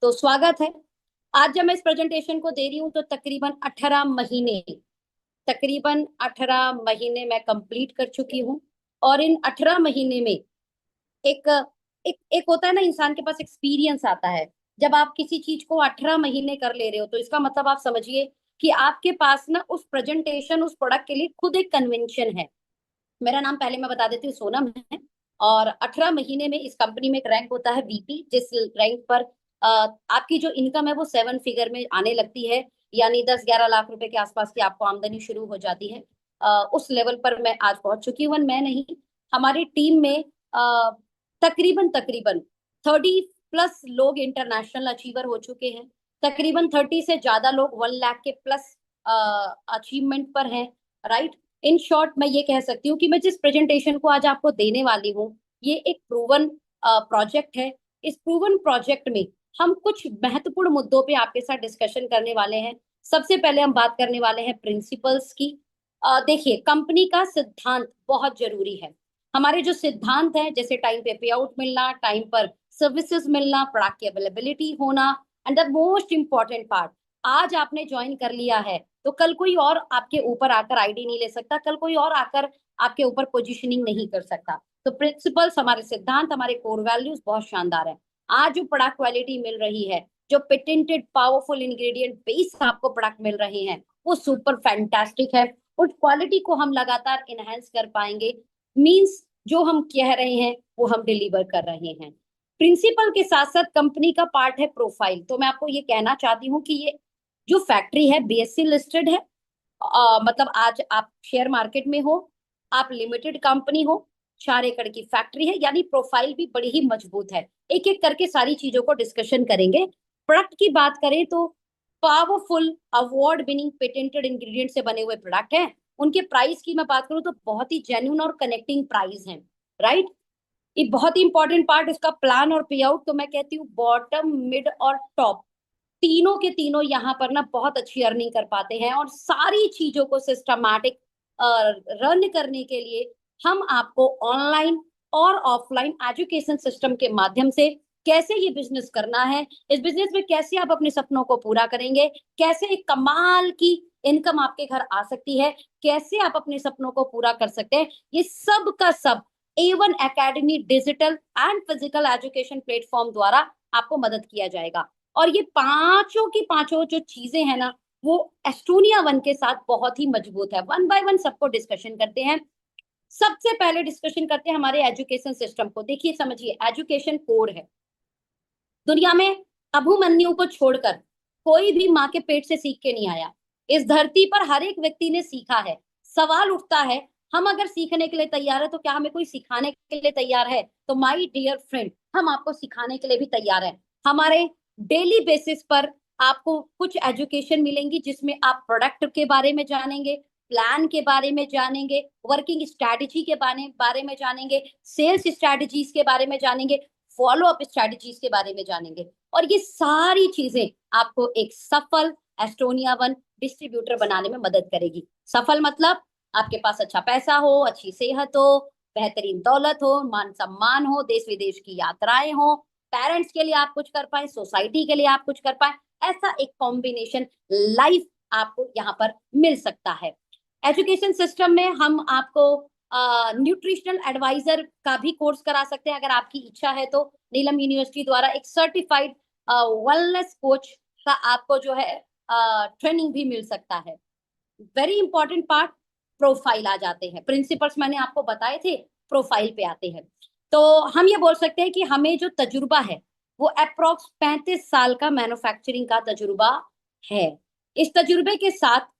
तो स्वागत है। आज जब मैं इस प्रेजेंटेशन को दे रही हूँ तो तकरीबन 18 महीने मैं कंप्लीट कर चुकी हूँ। और इन 18 महीने में एक एक एक होता है ना, इंसान के पास एक्सपीरियंस आता है। जब आप किसी चीज को 18 महीने कर ले रहे हो तो इसका मतलब आप समझिए कि आपके पास ना उस प्रेजेंटेशन, उस प्रोडक्ट के लिए खुद एक कन्वेंशन है। मेरा नाम पहले मैं बता देती हूँ, सोनम है। और 18 महीने में इस कंपनी में एक रैंक होता है वीपी, जिस रैंक पर आपकी जो इनकम है वो 7 फिगर में आने लगती है। यानी 10-11 लाख रुपए के आसपास की आपको आमदनी शुरू हो जाती है। उस लेवल पर मैं आज पहुंच चुकी हूँ। मैं नहीं, हमारी टीम में तकरीबन तकरीबन 30+ लोग इंटरनेशनल अचीवर हो चुके हैं। तकरीबन 30 से ज्यादा लोग 1 लाख के प्लस अचीवमेंट पर हैं। राइट। इन शॉर्ट मैं ये कह सकती हूँ कि मैं जिस प्रेजेंटेशन को आज आपको देने वाली हूँ, ये एक प्रूवन प्रोजेक्ट है। इस प्रूवन प्रोजेक्ट में हम कुछ महत्वपूर्ण मुद्दों पे आपके साथ डिस्कशन करने वाले हैं। सबसे पहले हम बात करने वाले हैं प्रिंसिपल्स की। देखिए, कंपनी का सिद्धांत बहुत जरूरी है। हमारे जो सिद्धांत हैं, जैसे टाइम पे पे आउट मिलना, टाइम पर सर्विसेज मिलना, प्रोडक्ट की अवेलेबिलिटी होना, and the most important part, आज आपने ज्वाइन कर लिया है तो कल कोई और आपके ऊपर आकर आईडी नहीं ले सकता, कल कोई और आकर आपके ऊपर पोजीशनिंग नहीं कर सकता। तो प्रिंसिपल्स, हमारे सिद्धांत, हमारे कोर वैल्यूज बहुत शानदार है। आज जो प्रोडक्ट क्वालिटी मिल रही है, जो पेटेंटेड पावरफुल इंग्रेडिएंट बेस आपको प्रोडक्ट मिल रहे हैं, वो सुपर फैंटास्टिक है। उस क्वालिटी को हम लगातार इनहेंस कर पाएंगे। मींस जो हम कह रहे हैं वो हम डिलीवर कर रहे हैं। प्रिंसिपल के साथ साथ कंपनी का पार्ट है प्रोफाइल। तो मैं आपको ये कहना चाहती हूँ कि ये जो फैक्ट्री है बीएससी लिस्टेड है। मतलब आज आप शेयर मार्केट में हो, आप लिमिटेड कंपनी हो, 4 एकड़ की फैक्ट्री है, यानी प्रोफाइल भी बड़ी ही मजबूत है। एक एक करके सारी चीजों को डिस्कशन करेंगे। प्रोडक्ट की बात करें तो powerful award winning patented ingredient से बने हुए प्रोडक्ट हैं। उनके प्राइस की मैं बात करूं तो बहुत ही जेन्युइन और कनेक्टिंग प्राइस हैं। राइट। एक बहुत ही इंपॉर्टेंट पार्ट इसका प्लान और पे आउट। तो मैं कहती हूँ बॉटम, मिड और टॉप, तीनों के तीनों यहाँ पर ना बहुत अच्छी अर्निंग कर पाते हैं। और सारी चीजों को सिस्टमैटिक रन करने के लिए हम आपको ऑनलाइन और ऑफलाइन एजुकेशन सिस्टम के माध्यम से कैसे ये बिजनेस करना है, इस बिजनेस में कैसे आप अपने सपनों को पूरा करेंगे, कैसे एक कमाल की इनकम आपके घर आ सकती है, कैसे आप अपने सपनों को पूरा कर सकते हैं, ये सब का सब A1 academy digital and physical education platform द्वारा आपको मदद किया जाएगा। और ये पांचों की पांचों जो चीजें हैं ना, वो एस्टोनिया वन के साथ बहुत ही मजबूत है। वन बाय वन सबको डिस्कशन करते हैं। सबसे पहले डिस्कशन करते हैं हमारे एजुकेशन सिस्टम को। देखिए, समझिए, एजुकेशन कोर है। दुनिया में अभिमन्यु को छोड़कर कोई भी माँ के पेट से सीख के नहीं आया। इस धरती पर हर एक व्यक्ति ने सीखा है। सवाल उठता है, हम अगर सीखने के लिए तैयार है तो क्या हमें कोई सिखाने के लिए तैयार है? तो माय डियर फ्रेंड, हम आपको सिखाने के लिए भी तैयार है। हमारे डेली बेसिस पर आपको कुछ एजुकेशन मिलेंगी जिसमें आप प्रोडक्ट के बारे में जानेंगे, प्लान के बारे में जानेंगे, वर्किंग स्ट्रैटेजी के बारे में जानेंगे, सेल्स स्ट्रैटेजीज के बारे में जानेंगे, फॉलो अप स्ट्रैटेजीज के बारे में जानेंगे। और ये सारी चीजें आपको एक सफल एस्टोनिया वन डिस्ट्रीब्यूटर बनाने में मदद करेगी। सफल मतलब आपके पास अच्छा पैसा हो, अच्छी सेहत हो, बेहतरीन दौलत हो, मान सम्मान हो, देश विदेश की यात्राएं हो, पेरेंट्स के लिए आप कुछ कर पाए, सोसाइटी के लिए आप कुछ कर पाए। ऐसा एक कॉम्बिनेशन लाइफ आपको यहाँ पर मिल सकता है। एजुकेशन सिस्टम में हम आपको न्यूट्रिशनल एडवाइजर का भी कोर्स करा सकते हैं अगर आपकी इच्छा है तो। नीलम यूनिवर्सिटी द्वारा एक सर्टिफाइड वेलनेस कोच का आपको जो है ट्रेनिंग भी मिल सकता है। वेरी इंपॉर्टेंट पार्ट, प्रोफाइल आ जाते हैं। प्रिंसिपल्स मैंने आपको बताए थे, प्रोफाइल पे आते हैं। तो हम ये बोल सकते हैं कि हमें जो तजुर्बा है वो अप्रोक्स 35 साल का मैन्युफैक्चरिंग का तजुर्बा है। इस तजुर्बे के साथ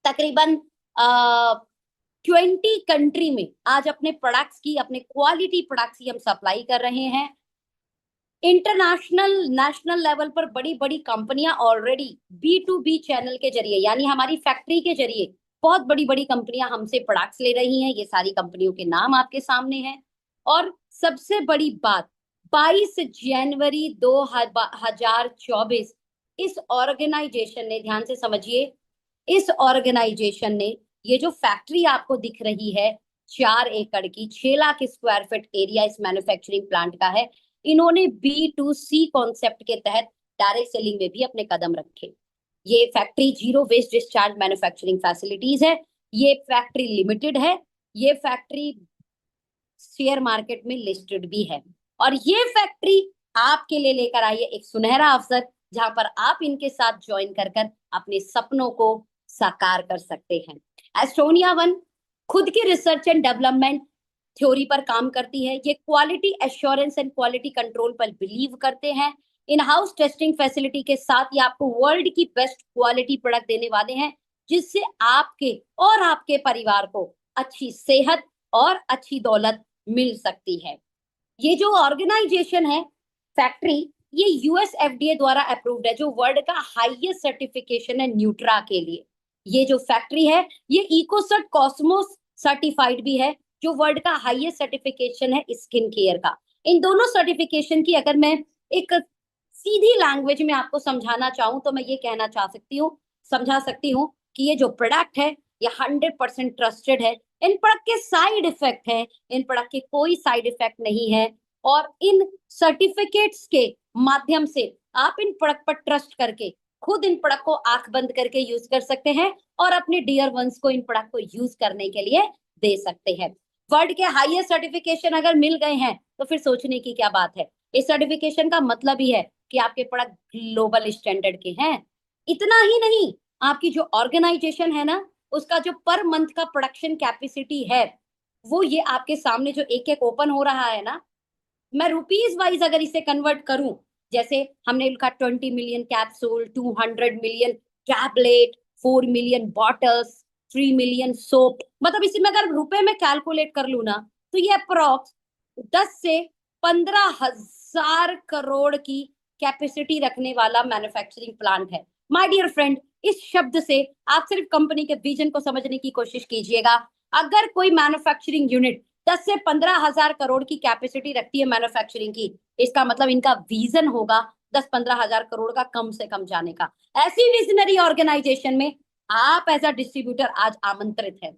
तकरीबन 20 कंट्री में आज अपने प्रोडक्ट्स की, अपने क्वालिटी प्रोडक्ट्स की हम सप्लाई कर रहे हैं। इंटरनेशनल, नेशनल लेवल पर बड़ी बड़ी कंपनियां ऑलरेडी B2B चैनल के जरिए, यानी हमारी फैक्ट्री के जरिए, बहुत बड़ी बड़ी कंपनियां हमसे प्रोडक्ट्स ले रही हैं। ये सारी कंपनियों के नाम आपके सामने हैं। और सबसे बड़ी बात, 22 जनवरी 2024 इस ऑर्गेनाइजेशन ने, ध्यान से समझिए, इस ऑर्गेनाइजेशन ने ये जो फैक्ट्री आपको दिख रही है, 4 एकड़ की, 6 लाख स्क्वायर फीट एरिया इस मैन्युफैक्चरिंग प्लांट का है, इन्होंने B2C कॉन्सेप्ट के तहत डायरेक्ट सेलिंग में भी अपने कदम रखे। ये factory zero waste discharge manufacturing facilities है, ये फैक्ट्री लिमिटेड है, ये फैक्ट्री शेयर मार्केट में लिस्टेड भी है, और ये फैक्ट्री आपके लिए लेकर आई है एक सुनहरा अवसर, जहां पर आप इनके साथ ज्वाइन कर अपने सपनों को साकार कर सकते हैं। एस्टोनिया वन खुद की रिसर्च एंड डेवलपमेंट थ्योरी पर काम करती है। ये quality assurance and quality control पर बिलीव करते हैं। इन हाउस टेस्टिंग फैसिलिटी के साथ ये आपको वर्ल्ड की बेस्ट क्वालिटी प्रोडक्ट देने वाले हैं, जिससे आपके और आपके परिवार को अच्छी सेहत और अच्छी दौलत मिल सकती है। ये जो ऑर्गेनाइजेशन है फैक्ट्री, ये यूएस एफडीए द्वारा अप्रूव्ड है, जो वर्ल्ड का हाईएस्ट सर्टिफिकेशन है न्यूट्रा के लिए। ये जो फैक्ट्री है ये इकोसर्ट कॉस्मोस सर्टिफाइड भी है, जो वर्ल्ड का हाईएस्ट सर्टिफिकेशन है स्किन केयर का। इन दोनों सर्टिफिकेशन की अगर मैं एक सीधी लैंग्वेज में आपको समझाना चाहूँ तो मैं ये कहना समझा सकती हूँ कि ये जो प्रोडक्ट है ये 100% ट्रस्टेड है। इन प्रोडक्ट के साइड इफेक्ट है, इन प्रोडक्ट के कोई साइड इफेक्ट नहीं है, और इन सर्टिफिकेट्स के माध्यम से आप इन प्रोडक्ट पर ट्रस्ट करके खुद इन प्रोडक्ट को आंख बंद करके यूज कर सकते हैं, और अपने डियर वंस को इन प्रोडक्ट को यूज करने के लिए दे सकते हैं। वर्ल्ड के हाईएस्ट सर्टिफिकेशन अगर मिल गए हैं तो फिर सोचने की क्या बात है। इस सर्टिफिकेशन का मतलब ही है कि आपके प्रोडक्ट ग्लोबल स्टैंडर्ड के हैं। इतना ही नहीं, आपकी जो ऑर्गेनाइजेशन है ना, उसका जो पर मंथ का प्रोडक्शन कैपेसिटी है, वो ये आपके सामने जो एक एक ओपन हो रहा है ना, मैं रुपीज वाइज अगर इसे कन्वर्ट करूं, जैसे हमने लिखा 20 million capsule, 200 million tablet, 4 million bottles, 3 million soap, मतलब इसी में अगर रुपए में कैलकुलेट कर लू ना, तो ये अप्रोक्स 10 से 15,000 करोड़ की कैपेसिटी रखने वाला मैन्युफैक्चरिंग प्लांट है। माय डियर फ्रेंड, इस शब्द से आप सिर्फ कंपनी के विजन को समझने की कोशिश कीजिएगा। अगर कोई मैन्युफैक्चरिंग यूनिट 10 से 15,000 करोड़ की कैपेसिटी रखती है मैन्युफैक्चरिंग की, इसका मतलब इनका विजन होगा 10-15,000 करोड़ का कम से कम जाने का। ऐसी विजनरी ऑर्गेनाइजेशन में आप एज अ डिस्ट्रीब्यूटर आज आमंत्रित है।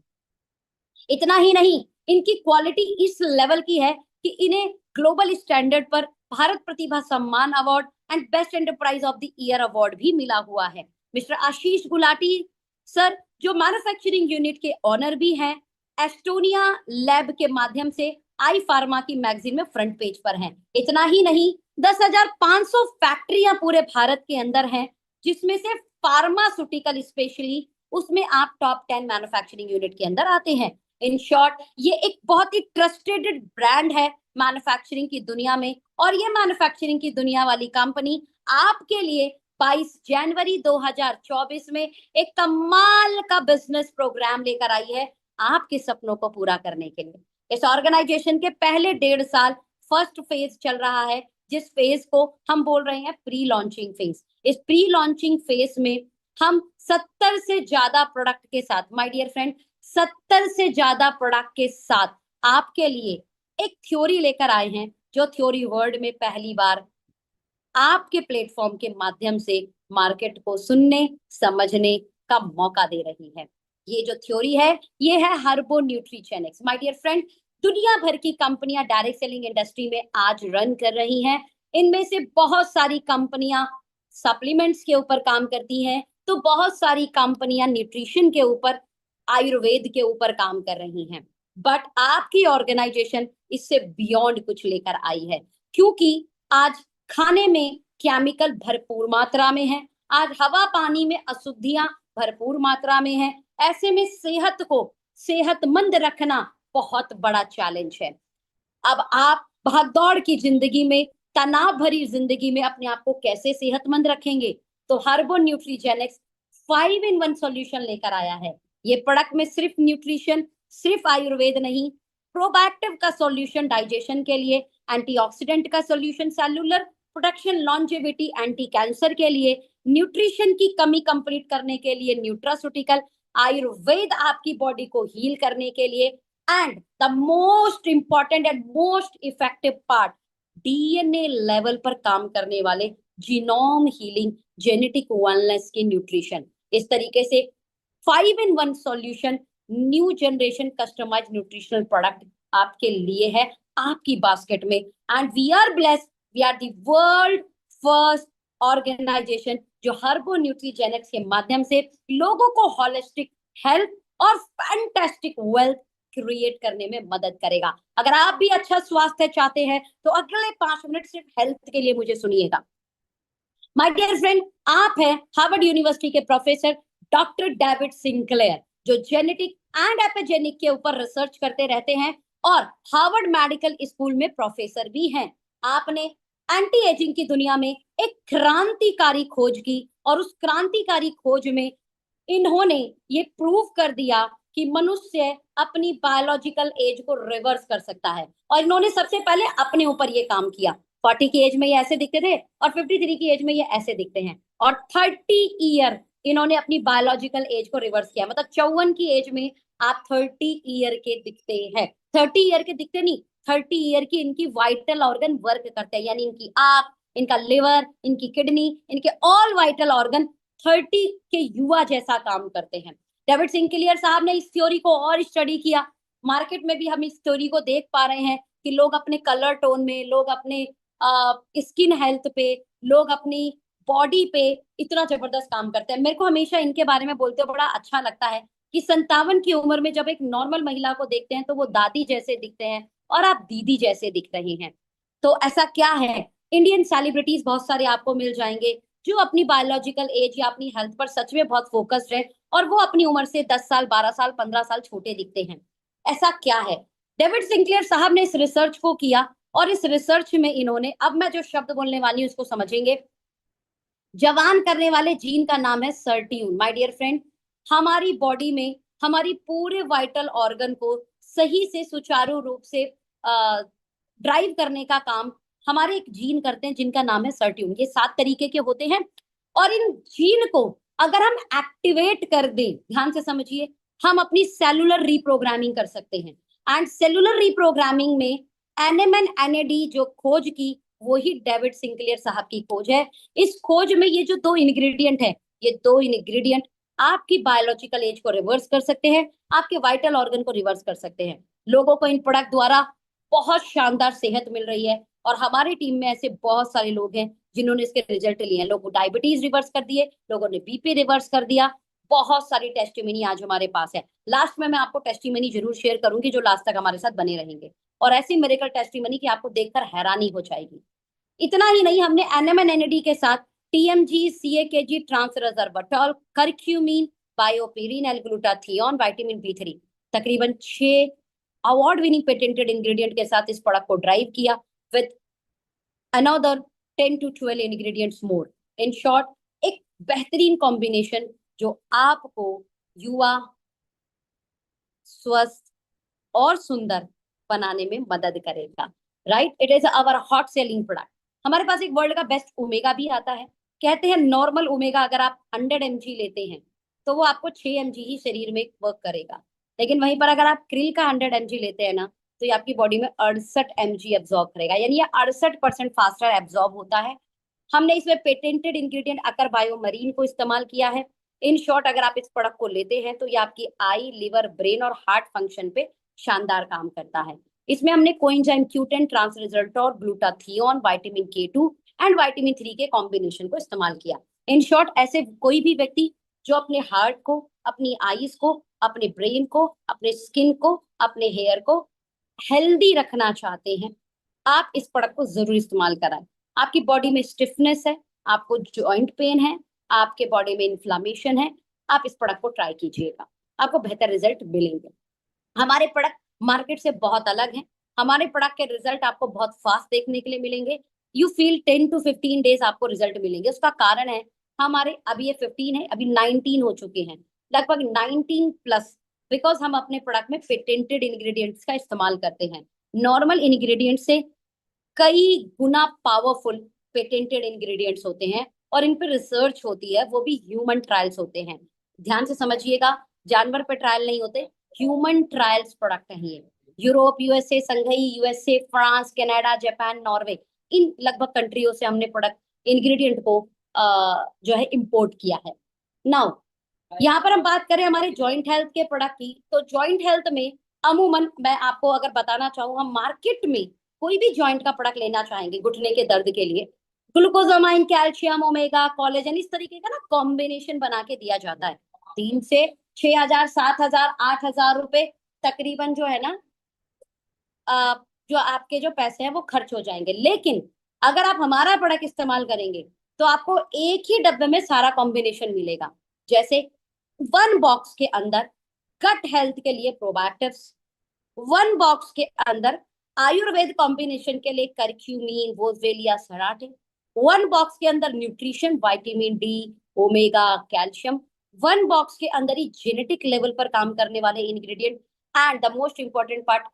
इतना ही नहीं, इनकी क्वालिटी इस लेवल की है कि इन्हें ग्लोबल स्टैंडर्ड पर भारत प्रतिभा सम्मान award and best enterprise of the year award भी मिला हुआ है। मिस्टर आशीष गुलाटी सर, जो मैन्युफैक्चरिंग यूनिट के ऑनर भी हैं, एस्टोनिया लैब के माध्यम से आई फार्मा की मैगजीन में फ्रंट पेज पर हैं। इतना ही नहीं, 10,500 फैक्ट्रियां पूरे भारत के अंदर हैं, जिसमें से फार्मास्यूटिकल स्पेशली उसमें आप टॉप 10 मैन्युफैक्चरिंग यूनिट के अंदर आते हैं। इन शॉर्ट, ये एक बहुत ही ट्रस्टेड ब्रांड है मैन्युफैक्चरिंग की दुनिया में, और ये मैन्युफैक्चरिंग की दुनिया वाली कंपनी आपके लिए 22 जनवरी 2024 में एक कमाल का बिजनेस प्रोग्राम लेकर आई है आपके सपनों को पूरा करने के लिए। इस ऑर्गेनाइजेशन के पहले 1.5 साल फर्स्ट फेज चल रहा है, जिस फेज को हम बोल रहे हैं प्री लॉन्चिंग फेज। इस प्री लॉन्चिंग फेज में हम 70 से ज्यादा प्रोडक्ट के साथ, माय डियर फ्रेंड, 70 से ज्यादा प्रोडक्ट के साथ आपके लिए एक थ्योरी लेकर आए हैं, जो थ्योरी वर्ल्ड में पहली बार आपके प्लेटफॉर्म के माध्यम से मार्केट को सुनने समझने का मौका दे रही है। ये जो थ्योरी है ये है हर्बो न्यूट्रीजेनिक्स। माय डियर फ्रेंड, दुनिया भर की कंपनियां डायरेक्ट सेलिंग इंडस्ट्री में आज रन कर रही हैं। इनमें से बहुत सारी कंपनियां सप्लीमेंट्स के ऊपर काम करती हैं, तो बहुत सारी कंपनियां न्यूट्रिशन के ऊपर, आयुर्वेद के ऊपर काम कर रही हैं। बट आपकी ऑर्गेनाइजेशन इससे बियॉन्ड कुछ लेकर आई है, क्योंकि आज खाने में केमिकल भरपूर मात्रा में है, आज हवा पानी में अशुद्धियां भरपूर मात्रा में है। ऐसे में सेहत को सेहतमंद रखना बहुत बड़ा चैलेंज है। अब आप भागदौड़ की जिंदगी में, तनाव भरी जिंदगी में अपने आप को कैसे सेहतमंद रखेंगे? तो हर्बो न्यूट्रीजेनिक्स 5-in-1 सॉल्यूशन लेकर आया है। ये प्रोडक्ट में सिर्फ न्यूट्रिशन, सिर्फ आयुर्वेद नहीं, प्रोबैक्टिव का सॉल्यूशन डाइजेशन के लिए, एंटीऑक्सीडेंट का solution cellular protection longevity anti cancer के लिए, न्यूट्रिशन की कमी कंप्लीट करने के लिए न्यूट्रास्यूटिकल, आयुर्वेद आपकी बॉडी को हील करने के लिए, and the most important and most effective part, DNA level पर काम करने वाले जीनोम हीलिंग जेनेटिक वेलनेस की न्यूट्रिशन। इस तरीके से 5-in-1 solution, new generation customized nutritional product आपके लिए है, आपकी बास्केट में। And we are blessed we are the world first organization जो हर्बो न्यूट्रीजेनिक्स के माध्यम से लोगों को होलिस्टिक हेल्थ और फैंटास्टिक वेल्थ क्रिएट करने में मदद करेगा। अगर आप भी अच्छा स्वास्थ्य चाहते हैं तो अगले 5 मिनट सिर्फ हेल्थ के लिए मुझे सुनिएगा। माय डियर फ्रेंड, आप हैं हार्वर्ड यूनिवर्सिटी के प्रोफेसर डॉक्टर डेविड सिंक्लेयर, जो जेनेटिक एंड एपिजेनिक के ऊपर रिसर्च करते रहते हैं और हार्वर्ड मेडिकल स्कूल में प्रोफेसर भी हैं। आपने एंटी एजिंग की दुनिया में एक क्रांतिकारी खोज की और उस क्रांतिकारी खोज में इन्होंने ये प्रूव कर दिया कि मनुष्य अपनी बायोलॉजिकल एज को रिवर्स कर सकता है। और इन्होंने सबसे पहले अपने ऊपर ये काम किया। 40 की एज में ये ऐसे दिखते थे और 53 की एज में ये ऐसे दिखते हैं। और 30 ईयर इन्होंने अपनी बायोलॉजिकल एज को रिवर्स किया, मतलब 54 की एज में आप 30 ईयर के दिखते हैं। 30 ईयर के दिखते नहीं, 30 ईयर की इनकी वाइटल ऑर्गन वर्क करते हैं, यानी इनकी आंख, इनका लिवर, इनकी किडनी, इनके ऑल वाइटल ऑर्गन 30 के युवा जैसा काम करते हैं। डेविड सिंक्लेयर साहब ने इस थ्योरी को और स्टडी किया। मार्केट में भी हम इस थ्योरी को देख पा रहे हैं कि लोग अपने कलर टोन में, लोग अपने स्किन हेल्थ पे, लोग अपनी बॉडी पे इतना जबरदस्त काम करते हैं। मेरे को हमेशा इनके बारे में बोलते बड़ा अच्छा लगता है कि 57 की उम्र में जब एक नॉर्मल महिला को देखते हैं तो वो दादी जैसे दिखते हैं और आप दीदी जैसे दिख रहे हैं। तो ऐसा क्या है? इंडियन सेलिब्रिटीज बहुत सारे आपको मिल जाएंगे जो अपनी बायोलॉजिकल एज या अपनी हेल्थ पर सच में बहुत फोकस्ड है और वो अपनी उम्र से 10 साल, 12 साल, 15 साल छोटे दिखते हैं। ऐसा क्या है? डेविड सिंक्लेयर साहब ने इस रिसर्च को किया और इस रिसर्च में इन्होंने, अब मैं जो शब्द बोलने वाली हूं उसको समझेंगे, जवान करने वाले जीन का नाम है सर्ट्यून। माय डियर फ्रेंड, हमारी बॉडी में हमारी पूरे वाइटल ऑर्गन को सही से सुचारू रूप से ड्राइव करने का काम हमारे एक जीन करते हैं जिनका नाम है सर्ट्यून। ये 7 तरीके के होते हैं और इन जीन को अगर हम एक्टिवेट कर दें, ध्यान से समझिए, हम अपनी सेलुलर रिप्रोग्रामिंग कर सकते हैं। एंड सेलुलर रिप्रोग्रामिंग में एनएमएन एनएडी जो खोज की वो ही डेविड सिंक्लेयर साहब की खोज है। इस खोज में ये जो 2 इंग्रेडिएंट है, ये 2 इंग्रेडिएंट आपकी बायोलॉजिकल एज को रिवर्स कर सकते हैं, आपके वाइटल ऑर्गन को रिवर्स कर सकते हैं। लोगों को इन प्रोडक्ट द्वारा बहुत शानदार सेहत मिल रही है और हमारी टीम में ऐसे बहुत सारे लोग हैं जिन्होंने इसके रिजल्ट लिए हैं। लोगों को डायबिटीज रिवर्स कर दिए, लोगों ने बीपी रिवर्स कर दिया। बहुत सारी टेस्टिमनी आज हमारे पास है। लास्ट में मैं आपको टेस्टिमनी जरूर शेयर करूंगी जो लास्ट तक हमारे साथ बने रहेंगे, और ऐसी मिरेकल टेस्टिमनी की आपको देखकर हैरानी हो जाएगी। इतना ही नहीं, हमने एनएमएनएनडी के साथ TMG, CAKG, trans resveratrol, curcumin, bioperine, L glutathione, vitamin बी3, तकरीबन 6 अवार्ड विनिंग पेटेंटेड इंग्रेडिएंट के साथ इस प्रोडक्ट को ड्राइव किया with another 10 to 12 ingredients more. In short, एक बेहतरीन कॉम्बिनेशन जो आपको युवा, स्वस्थ और सुंदर बनाने में मदद करेगा। Right, it is our hot selling product. हमारे पास एक वर्ल्ड का बेस्ट ओमेगा भी आता है। कहते हैं नॉर्मल ओमेगा अगर आप 100 mg लेते हैं तो वो आपको 6 mg ही शरीर में वर्क करेगा, लेकिन वहीं पर अगर आप क्रिल का 100 mg लेते हैं ना तो ये आपकी बॉडी में 68 mg एब्जॉर्ब करेगा, यानी ये 68% फास्टर एब्जॉर्ब होता है। हमने इसमें पेटेंटेड इंग्रेडिएंट अकर बायोमरीन को इस्तेमाल किया है। इन शॉर्ट, अगर आप इस प्रोडक्ट को लेते हैं तो ये आपकी आई, लिवर, ब्रेन और हार्ट फंक्शन पे शानदार काम करता है। इसमें हमने coenzyme Q10, trans resveratrol, glutathione, vitamin K2 and vitamin 3 के कॉम्बिनेशन को इस्तेमाल किया। इन शॉर्ट, ऐसे कोई भी व्यक्ति जो अपने हार्ट को, अपनी आईज को, अपने ब्रेन को, अपने स्किन को, अपने हेयर को हेल्दी रखना चाहते हैं, आप इस प्रोडक्ट को जरूर इस्तेमाल कराएं। आपकी बॉडी में स्टिफनेस है, आपको जॉइंट पेन है, आपके बॉडी में इन्फ्लामेशन है, आप इस प्रोडक्ट को ट्राई कीजिएगा, आपको बेहतर रिजल्ट मिलेंगे। हमारे प्रोडक्ट मार्केट से बहुत अलग हैं। हमारे प्रोडक्ट के रिजल्ट आपको बहुत फास्ट देखने के लिए मिलेंगे। यू फील 10 to 15 डेज आपको रिजल्ट मिलेंगे। उसका कारण है हमारे, अभी ये 15 है, अभी 19 हो चुके हैं, लगभग 19+, बिकॉज हम अपने प्रोडक्ट में पेटेंटेड इंग्रेडिएंट्स का इस्तेमाल करते हैं। नॉर्मल इंग्रेडिएंट से कई गुना पावरफुल पेटेंटेड इंग्रेडिएंट्स होते हैं और इन पे रिसर्च होती है, वो भी ह्यूमन ट्रायल्स होते हैं। ध्यान से समझिएगा, जानवर पे ट्रायल नहीं होते, ह्यूमन ट्रायल्स प्रोडक्ट है ये। Europe, USA, Shanghai, USA, France, Canada, Japan, Norway, इन लगभग कंट्रियों से हमने प्रोडक्ट इंग्रेडिएंट को जो है इंपोर्ट किया है। नाउ यहाँ पर हम बात करें हमारे जॉइंट हेल्थ के प्रोडक्ट की, तो जॉइंट हेल्थ में अमूमन मैं आपको अगर बताना चाहूँ, हम मार्केट में कोई भी जॉइंट का प्रोडक्ट लेना चाहेंगे घुटने के दर्द के लिए, ग्लूकोजामाइन, कैल्शियम, ओमेगा, कोलेजन, इस तरीके का ना कॉम्बिनेशन बना के दिया जाता है। 3 से 6 हजार, 7 हजार, 8 हजार रुपए तकरीबन जो है ना, जो आपके जो पैसे हैं वो खर्च हो जाएंगे। लेकिन अगर आप हमारा प्रोडक्ट इस्तेमाल करेंगे तो आपको एक ही डब्बे में सारा कॉम्बिनेशन मिलेगा। जैसे 1 बॉक्स के अंदर गट हेल्थ के लिए प्रोबायोटिक्स, 1 बॉक्स के अंदर आयुर्वेद कॉम्बिनेशन के लिए करक्यूमिन, वोजवेलिया, सराटे, 1 बॉक्स के अंदर nutrition, vitamin D, omega, calcium, 1 box के अंदर ही जेनेटिक लेवल पर काम करने वाले ingredient, and the most important part,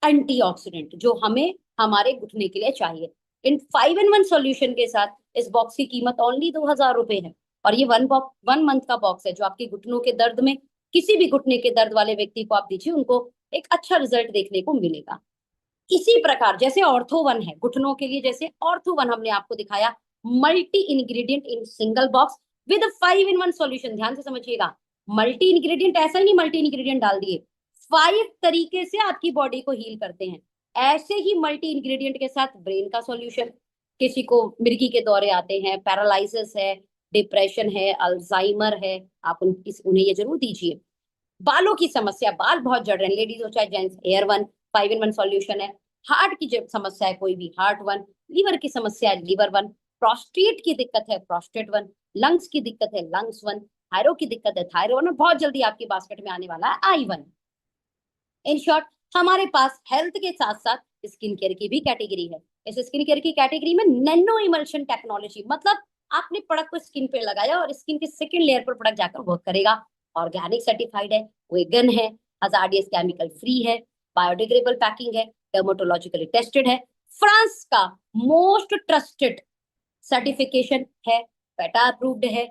antioxidant, जो हमें हमारे घुटने के लिए चाहिए। इन 5 in 1 सॉल्यूशन के साथ इस बॉक्स की कीमत ओनली 2 हजार रुपए है। और ये 1 मंथ का बॉक्स है जो आपके घुटनों के दर्द में, किसी भी घुटने के दर्द वाले व्यक्ति को आप दीजिए, उनको एक अच्छा रिजल्ट देखने को मिलेगा। इसी प्रकार जैसे ऑर्थो 1 है घुटनों के लिए, जैसे ऑर्थो 1 हमने आपको दिखाया, multi ingredient in single box with 5 in 1 solution. ध्यान से समझिएगा, मल्टी इंग्रेडिएंट ऐसा ही नहीं मल्टी इंग्रेडिएंट डाल दिए, 5 तरीके से आपकी बॉडी को हील करते हैं। ऐसे ही मल्टी इंग्रेडिएंट के साथ ब्रेन का सॉल्यूशन, किसी को मिर्गी के दौरे आते हैं, पैरालिसिस है, डिप्रेशन है, अल्जाइमर है, आप उन्हें ये जरूर दीजिए। बालों की समस्या, बाल बहुत झड़ रहे हैं, लेडीज हो चाहे जेंट्स, हेयर 1 5 in 1 सॉल्यूशन है। हार्ट की जब समस्या है कोई भी, हार्ट 1, लीवर की समस्या है, लीवर 1, प्रोस्टेट की दिक्कत है, प्रोस्टेट 1, लंग्स की दिक्कत है, लंग्स 1, थायरो की दिक्कत है, थायरो 1, और बहुत जल्दी आपकी बास्केट में आने वाला है आई 1। इन शॉर्ट, हमारे पास हेल्थ के साथ साथ स्किन केयर की भी कैटेगरी है। इस स्किन केयर की कैटेगरी में नैनो इमल्शन टेक्नोलॉजी, मतलब आपने प्रोडक्ट को स्किन पे लगाया और स्किन के सेकंड लेयर पर प्रोडक्ट जाकर वर्क करेगा। ऑर्गेनिक सर्टिफाइड है, वेगन है, हजार्डियस केमिकल फ्री है, बायोडिग्रेडेबल पैकिंग है, डर्मेटोलॉजिकली टेस्टेड है, फ्रांस का मोस्ट ट्रस्टेड सर्टिफिकेशन है, पेटा अप्रूव्ड है,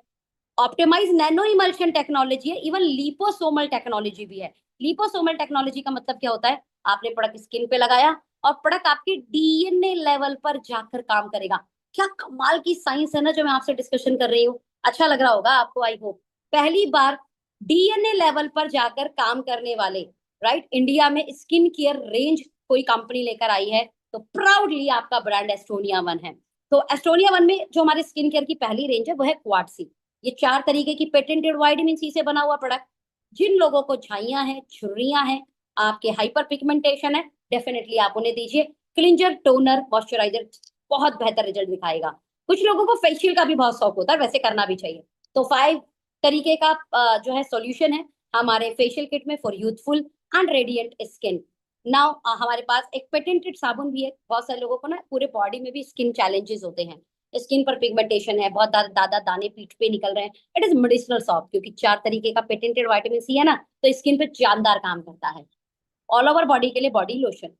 ऑप्टिमाइज नैनो इमल्शन टेक्नोलॉजी है, इवन लिपोसोमल टेक्नोलॉजी भी है। लिपोसोमल टेक्नोलॉजी का मतलब क्या होता है, आपने प्रोडक्ट स्किन पे लगाया और प्रोडक्ट आपके डीएनए लेवल पर जाकर काम करेगा। क्या कमाल की साइंस है ना जो मैं आपसे डिस्कशन कर रही हूँ, अच्छा लग रहा होगा आपको, आई होप। पहली बार डीएनए लेवल पर जाकर काम करने वाले, राइट, इंडिया में स्किन केयर रेंज कोई कंपनी लेकर आई है, तो प्राउडली आपका ब्रांड एस्टोनिया 1 है। तो एस्टोनिया 1 में जो हमारे स्किन केयर की पहली रेंज है वो है क्वाडसी। ये 4 तरीके की पेटेंटेड विटामिन सी से बना हुआ प्रोडक्ट। जिन लोगों को झाइयां हैं, छुर्रियां हैं, आपके हाइपर पिगमेंटेशन है, डेफिनेटली आप उन्हें दीजिए। क्लिंजर, टोनर, मॉइस्चराइजर बहुत बेहतर रिजल्ट दिखाएगा। कुछ लोगों को फेशियल का भी बहुत शौक होता है, वैसे करना भी चाहिए। तो 5 तरीके का जो है सॉल्यूशन है हमारे फेशियल किट में for youthful and radiant skin. Now हमारे पास एक पेटेंटेड साबुन भी है। बहुत सारे लोगों को ना पूरे बॉडी में भी स्किन चैलेंजेस होते हैं, स्किन पर पिगमेंटेशन है, बहुत ज्यादा दाने पीठ पे निकल रहे हैं, इट इज मेडिसिनल सॉफ्ट, क्योंकि 4 तरीके का पेटेंटेड विटामिन सी है ना, तो स्किन पे जानदार काम करता है। ऑल ओवर बॉडी के लिए body lotion.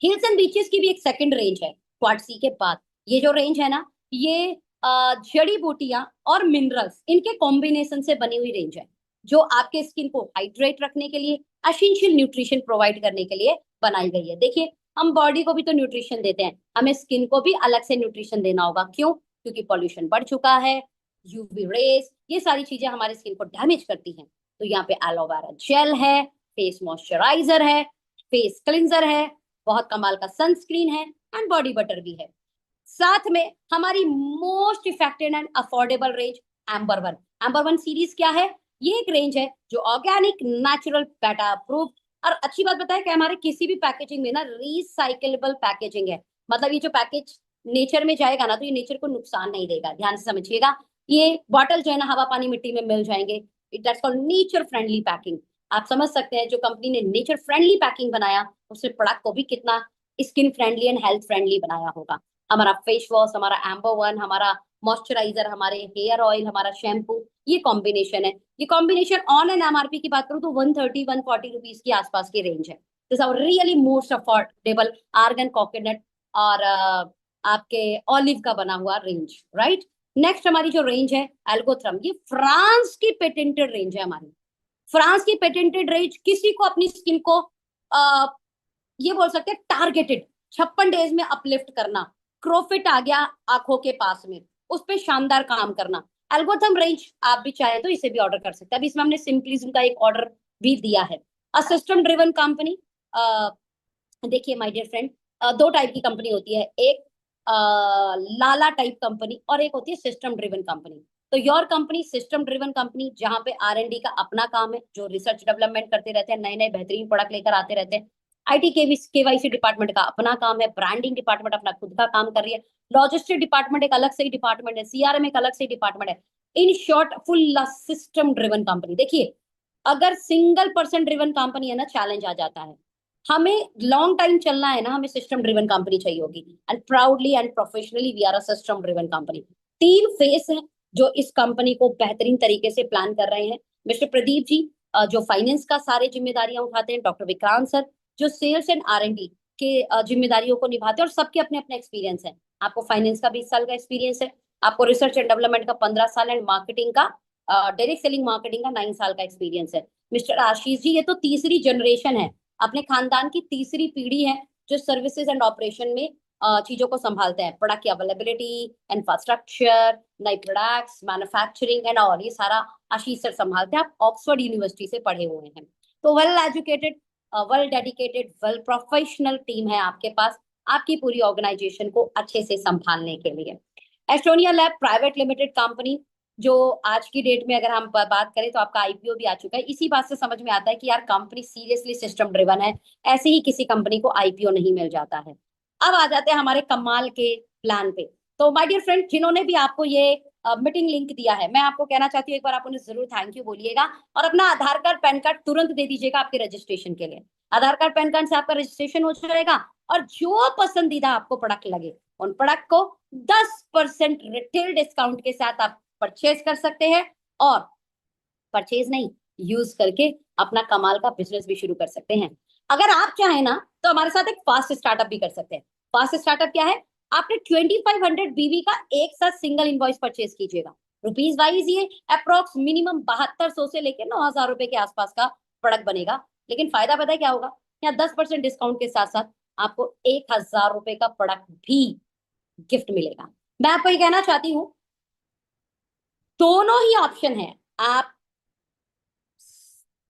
Hills and beaches की भी एक सेकंड रेंज है क्वाडसी के बाद। ये जो रेंज है ना, ये जड़ी बूटियां और मिनरल्स इनके कॉम्बिनेशन से बनी हुई रेंज है, जो आपके स्किन को हाइड्रेट रखने के लिए, एसेंशियल न्यूट्रिशन प्रोवाइड करने के लिए बनाई गई है। देखिए, हम बॉडी को भी तो न्यूट्रिशन देते हैं, हमें स्किन को भी अलग से न्यूट्रिशन देना होगा। क्यों? क्योंकि पॉल्यूशन बढ़ चुका है, यूवी रेस, ये सारी चीजें हमारे स्किन को डैमेज करती हैं। तो यहाँ पे एलोवेरा जेल है, फेस मॉइस्चराइजर है, फेस क्लिंजर है, बहुत कमाल का सनस्क्रीन है, एंड बॉडी बटर भी है। साथ में हमारी most effective and affordable range amber 1। Amber 1 series क्या है? ये एक रेंज है जो ऑर्गेनिक, नेचुरल, पेटा अप्रूव्ड, और अच्छी बात बताए कि हमारे किसी भी पैकेजिंग में ना रिसाइकलेबल पैकेजिंग है। मतलब ये जो पैकेज नेचर में जाएगा ना, तो ये नेचर को नुकसान नहीं देगा, ध्यान से समझिएगा। ये बॉटल जो है ना, हवा पानी मिट्टी में मिल जाएंगे, that's called nature friendly packing. आप समझ सकते हैं जो कंपनी ने नेचर फ्रेंडली पैकिंग बनाया, उसने प्रोडक्ट को भी कितना skin friendly and health friendly बनाया होगा। हमारा फेस वॉश, हमारा एम्बर 1, हमारा मॉइस्चराइजर, हमारे हेयर ऑयल, हमारा शैम्पू, ये कॉम्बिनेशन है। ये कॉम्बिनेशन ऑन एंड एमआरपी की बात करूं तो 130-140 रुपीज के आसपास की रेंज है। This are really most affordable argan coconut और आपके ऑलिव का बना हुआ रेंज, राइट। नेक्स्ट हमारी जो रेंज है एल्गोथ्रम, ये फ्रांस की पेटेंटेड रेंज है हमारी। फ्रांस की पेटेंटेड रेंज किसी को अपनी स्किन को ये बोल सकते हैं टारगेटेड 56 डेज में अपलिफ्ट करना, क्रोफिट आ गया आंखों के पास में, उस पर शानदार काम करना। एल्गोथम रेंज आप भी चाहे तो इसे भी ऑर्डर कर सकते हैं। अभी इसमें हमने सिंपलिज्म का एक ऑर्डर भी दिया है। अ सिस्टम ड्रिवन कंपनी, देखिए माय डियर फ्रेंड, दो टाइप की कंपनी होती है, एक लाला टाइप कंपनी और एक होती है सिस्टम ड्रिवन कंपनी। तो your company system driven company, जहां पे R&D का अपना काम है, जो रिसर्च डेवलपमेंट करते रहते हैं, नए नए बेहतरीन प्रोडक्ट लेकर आते रहते हैं। IT KYC डिपार्टमेंट का अपना काम है, ब्रांडिंग डिपार्टमेंट अपना खुद का काम कर रही है, लॉजिस्टिक डिपार्टमेंट एक अलग से ही डिपार्टमेंट है, CRM एक अलग से डिपार्टमेंट है। In short full system driven company. देखिए, अगर सिंगल पर्सन ड्रिवन कंपनी है ना, चैलेंज आ जाता है। हमें लॉन्ग टाइम चलना है ना, हमें सिस्टम ड्रिवन कंपनी चाहिए होगी। And proudly and professionally we are a system driven company. 3 phase है जो इस कंपनी को बेहतरीन तरीके से प्लान कर रहे हैं। मिस्टर प्रदीप जी जो फाइनेंस का सारे जिम्मेदारियां उठाते हैं, डॉक्टर विक्रांत सर जो सेल्स एंड R&D के जिम्मेदारियों को निभाते हैं, और सबके अपने अपने एक्सपीरियंस है। आपको फाइनेंस का 20 साल का एक्सपीरियंस है, आपको रिसर्च एंड डेवलपमेंट का 15 साल, एंड मार्केटिंग का डायरेक्ट सेलिंग मार्केटिंग का 9 साल का एक्सपीरियंस है। मिस्टर आशीष जी, ये तो तीसरी जनरेशन है, अपने खानदान की तीसरी पीढ़ी है जो सर्विसेज एंड ऑपरेशन में चीजों को संभालते हैं। प्रोडक्ट की अवेलेबिलिटी, इंफ्रास्ट्रक्चर, नए प्रोडक्ट्स, मैन्युफैक्चरिंग एंड ऑल, ये सारा आशीष सर संभालते हैं। आप ऑक्सफोर्ड यूनिवर्सिटी से पढ़े हुए हैं, तो well educated, well dedicated, well professional team है आपके पास, आपकी पूरी ऑर्गेनाइजेशन को अच्छे से संभालने के लिए। Estonia lab private limited company, जो आज की डेट में अगर हम बात करें तो आपका IPO भी आ चुका है। इसी बात से समझ में आता है कि यार कंपनी सीरियसली सिस्टम ड्रिवन है, ऐसे ही किसी कंपनी को IPO नहीं मिल जाता है। अब आ जाते हैं हमारे कमाल के प्लान पे। तो माय डियर फ्रेंड, जिन्होंने भी आपको ये मीटिंग लिंक दिया है, मैं आपको कहना चाहती हूँ एक बार आप उन्हें जरूर थैंक यू बोलिएगा, और अपना आधार कार्ड पैन कार्ड तुरंत दे दीजिएगा आपके रजिस्ट्रेशन के लिए। आधार कार्ड पैन कार्ड से आपका रजिस्ट्रेशन हो जाएगा, और जो पसंदीदा आपको प्रोडक्ट लगे उन प्रोडक्ट को 10% रिटेल डिस्काउंट के साथ आप परचेज कर सकते हैं, और परचेज नहीं, यूज करके अपना कमाल का बिजनेस भी शुरू कर सकते हैं। अगर आप चाहें ना तो हमारे साथ एक फास्ट स्टार्टअप भी कर सकते हैं। फास्ट स्टार्टअप क्या है? आपने 2500 BV का एक साथ सिंगल इनवॉइस परचेज कीजिएगा, रुपीज वाइज ये अप्रोक्स मिनिमम 7200 से लेकर 9000 रुपए के आसपास का प्रोडक्ट बनेगा। लेकिन फायदा पता है क्या होगा? यहाँ 10% डिस्काउंट के साथ साथ आपको 1000 रुपए का प्रोडक्ट भी गिफ्ट मिलेगा। मैं आपको ये कहना चाहती हूँ, दोनों ही ऑप्शन है। आप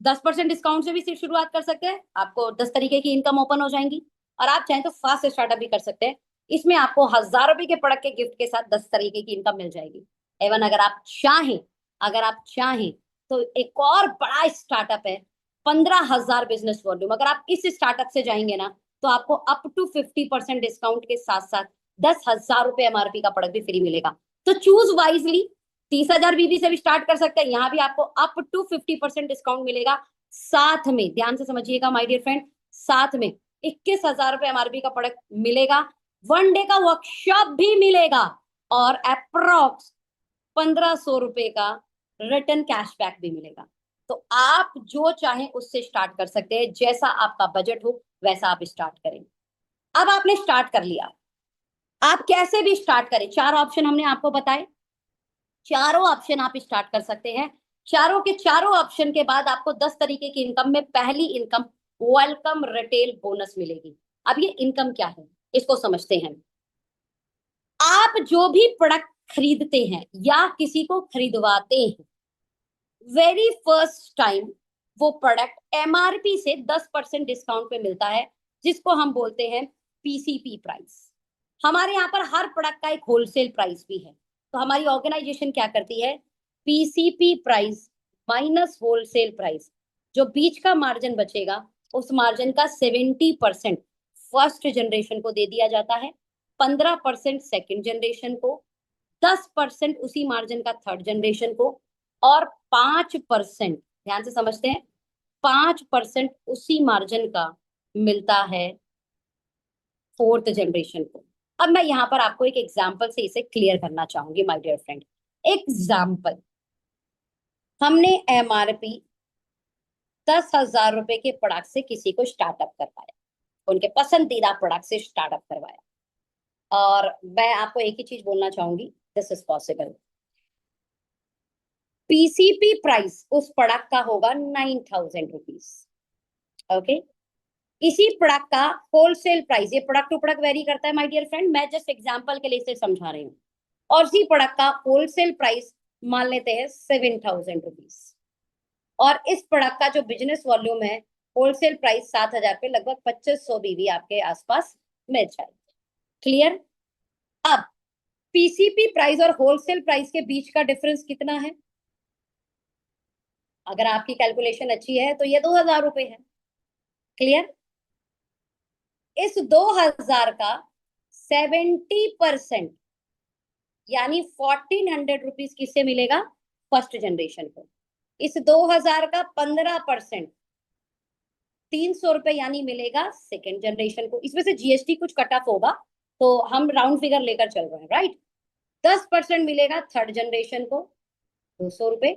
10% डिस्काउंट से भी सिर्फ शुरुआत कर सकते हैं, आपको 10 तरीके की इनकम ओपन हो जाएंगी, और आप चाहें तो फास्ट स्टार्टअप भी कर सकते हैं। इसमें आपको 1000 रुपए के प्रोडक्ट के गिफ्ट के साथ 10 तरीके की इनकम मिल जाएगी। एवन अगर आप चाहें तो एक और बड़ा स्टार्टअप है, 15,000 बिजनेस वॉल्यूम। अगर आप इस स्टार्टअप से जाएंगे ना, तो आपको अप टू 50% डिस्काउंट के साथ साथ 10,000 रुपए MRP का प्रोडक्ट भी फ्री मिलेगा। तो चूज वाइजली। 30,000 BV से भी स्टार्ट कर सकते हैं, यहाँ भी आपको अप टू 50% डिस्काउंट मिलेगा। साथ में ध्यान से समझिएगा माय डियर फ्रेंड, साथ में 21,000 रुपए MRP का प्रोडक्ट मिलेगा, 1 डे का वर्कशॉप भी मिलेगा, और अप्रोक्स 1500 रुपए का रिटर्न कैशबैक भी मिलेगा। तो आप जो चाहें उससे स्टार्ट कर सकते हैं, जैसा आपका बजट हो वैसा आप स्टार्ट करें। अब आपने स्टार्ट कर लिया, आप कैसे भी स्टार्ट करें, 4 ऑप्शन हमने आपको बताए, चारों ऑप्शन आप स्टार्ट कर सकते हैं। चारों के चारों ऑप्शन के बाद आपको 10 तरीके की इनकम में पहली इनकम वेलकम रिटेल बोनस मिलेगी। अब ये इनकम क्या है, इसको समझते हैं। आप जो भी प्रोडक्ट खरीदते हैं या किसी को खरीदवाते हैं, वेरी फर्स्ट टाइम वो प्रोडक्ट MRP से 10% डिस्काउंट पे मिलता है, जिसको हम बोलते हैं PCP प्राइस। हमारे यहाँ पर हर प्रोडक्ट का एक होलसेल प्राइस भी है, तो हमारी ऑर्गेनाइजेशन क्या करती है, PCP price minus wholesale price, जो बीच का मार्जिन बचेगा उस मार्जिन का 70% फर्स्ट जनरेशन को दे दिया जाता है, 15% सेकेंड जनरेशन को, 10% उसी मार्जिन का थर्ड जनरेशन को, और 5%, ध्यान से समझते हैं, 5% उसी मार्जिन का मिलता है फोर्थ जनरेशन को। अब मैं यहाँ पर आपको एक एग्जाम्पल से इसे क्लियर करना चाहूंगी माय डियर फ्रेंड। एग्जाम्पल, हमने MRP 10,000 रुपए के प्रोडक्ट से किसी को स्टार्टअप करवाया, उनके पसंदीदा प्रोडक्ट से स्टार्टअप करवाया, और मैं आपको एक ही चीज बोलना चाहूंगी, this is possible. PCP price उस प्रोडक्ट का होगा 9,000 रुपीज। ओके, इसी प्रोडक्ट का होलसेल प्राइस, ये प्रोडक्ट टू प्रोडक्ट वेरी करता है माय डियर फ्रेंड, मैं जस्ट एग्जांपल के लिए इसे समझा रही हूँ, और इसी प्रोडक्ट का होलसेल प्राइस मान लेते हैं 7,000 रुपीज, और इस प्रोडक्ट का जो बिजनेस वॉल्यूम है, होलसेल प्राइस 7,000 पे लगभग 2500 BV आपके आसपास मिल जाएगी। क्लियर? अब पीसीपी प्राइस और होलसेल प्राइस के बीच का डिफरेंस कितना है? अगर आपकी कैलकुलेशन अच्छी है तो ये 2,000 रुपए है। क्लियर? इस 2,000 का 70% यानी 1,400 रुपीज किससे मिलेगा? फर्स्ट जनरेशन को। इस 2,000 का 15% 300 रुपए यानी मिलेगा सेकेंड जनरेशन को। इसमें से जीएसटी कुछ कट ऑफ होगा तो हम राउंड फिगर लेकर चल रहे हैं, राइट? 10% मिलेगा थर्ड जनरेशन को 200 रुपए,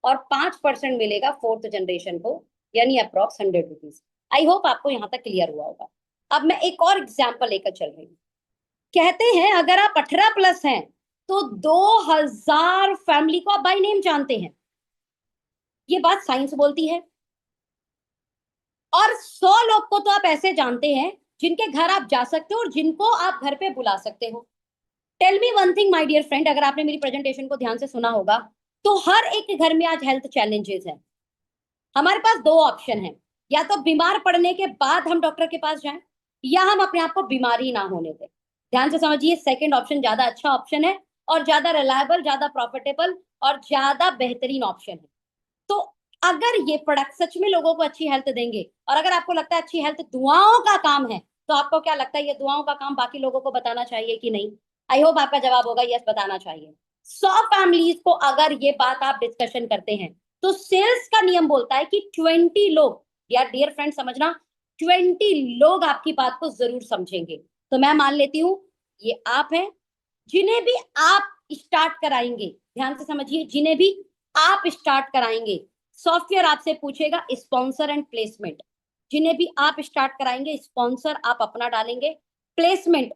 और 5% मिलेगा फोर्थ जनरेशन को, यानी अप्रोक्स 100 रुपीज। आई होप आपको यहाँ तक क्लियर हुआ होगा। अब मैं एक और एग्जाम्पल लेकर चल रही हूँ। कहते हैं अगर आप 18+ हैं तो 2,000 फैमिली को आप बाय नेम जानते हैं। ये बात साइंस बोलती है। और 100 लोग को तो आप ऐसे जानते हैं जिनके घर आप जा सकते हो और जिनको आप घर पे बुला सकते हो। Tell me one thing my dear friend, अगर आपने मेरी प्रेजेंटेशन को ध्यान से सुना होगा तो हर एक घर में आज हेल्थ चैलेंजेस है। हमारे पास दो ऑप्शन है, या तो बीमार पड़ने के बाद हम डॉक्टर के पास जाएं, या हम अपने आप को बीमारी ना होने दें। ध्यान से समझिए, सेकंड ऑप्शन ज्यादा अच्छा ऑप्शन है और ज्यादा रिलायबल, ज्यादा प्रॉफिटेबल और ज्यादा बेहतरीन ऑप्शन है। तो अगर ये प्रोडक्ट सच में लोगों को अच्छी हेल्थ देंगे, और अगर आपको लगता है अच्छी हेल्थ दुआओं का काम है, तो आपको क्या लगता है ये दुआओं का काम बाकी लोगों को बताना चाहिए कि नहीं? आई होप आपका जवाब होगा यस, बताना चाहिए। 100 फैमिलीज को अगर ये बात आप डिस्कशन करते हैं तो सेल्स का नियम बोलता है कि 20 लोग, यार डियर फ्रेंड समझना, 20 लोग आपकी बात को जरूर समझेंगे। तो मैं मान लेती हूं ये आप हैं जिन्हें भी आप स्टार्ट कराएंगे। ध्यान से समझिए, जिन्हें भी आप स्टार्ट कराएंगे, सॉफ्टवेयर आपसे पूछेगा स्पॉन्सर एंड प्लेसमेंट। जिन्हें भी आप स्टार्ट कराएंगे, स्पॉन्सर आप अपना डालेंगे, प्लेसमेंट